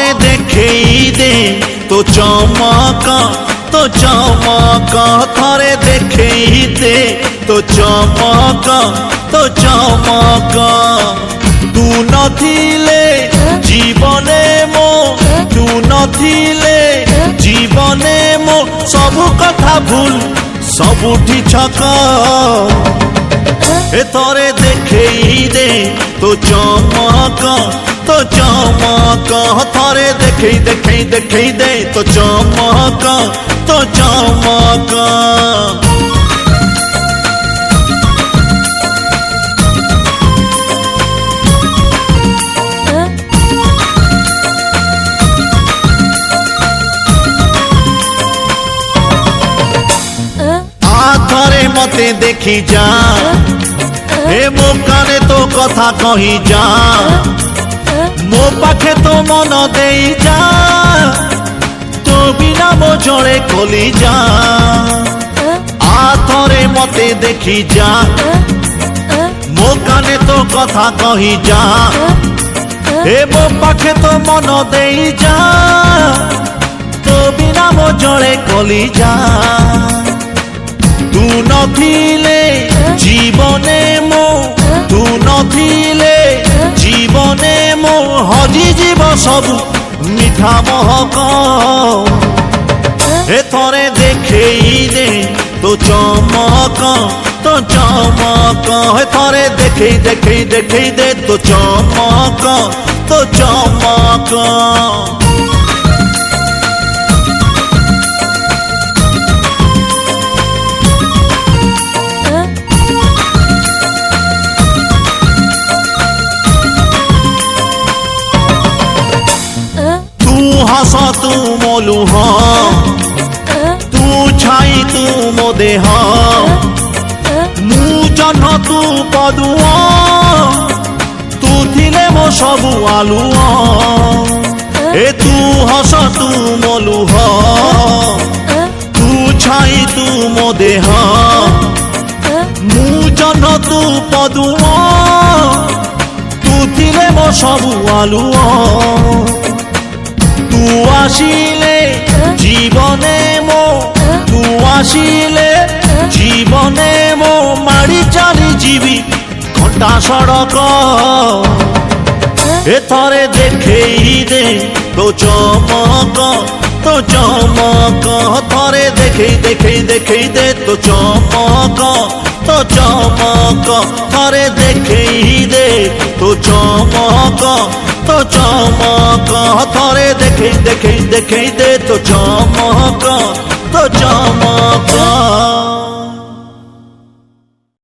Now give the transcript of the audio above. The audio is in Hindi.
थरे देखेई दे तो चमक थरे देखेई दे तो चमक तू नथिले जीवने मो तू नथिले जीवने मो सब कथा भूल सबुठी छक ए थरे देखेई दे तो चमक थरे देखेई दे तो चमक थरे मते देखी जा हे मो काने तो कथा कही जा मो पाखे तो मन दे जा तो बिना मो जड़े खोली जा थरे मते देखी जा मो काने तो कथा कही जा हे मो पाखे तो मन दे जा तो बिना मो जड़े खोली जा तू नथिले जीवने मो तू नथिले जीवने मो हजी जीव सबु मिठा महक ए थरे देखेई दे तो चमक हे थरे देखेई दे तो चमक हस तू मो लुह तू छाई तू मो देह मु जह्न तू पदुआ तू थिले मो सबु आलुआ ए तू हस तू मो लुह तू छाई तू मो देह मु जह्न तू पदुआ तू थिले मो सबु आलुआ तू आसिले जीवने मो तू आसिले जीवने मो माड़ी चली जीवी घंटा सड़क ए थरे देखेई दे तो चमक थरे देखेई दे तो चमक थरे देखेई दे तो चमक थरे देखेई दे तो चमक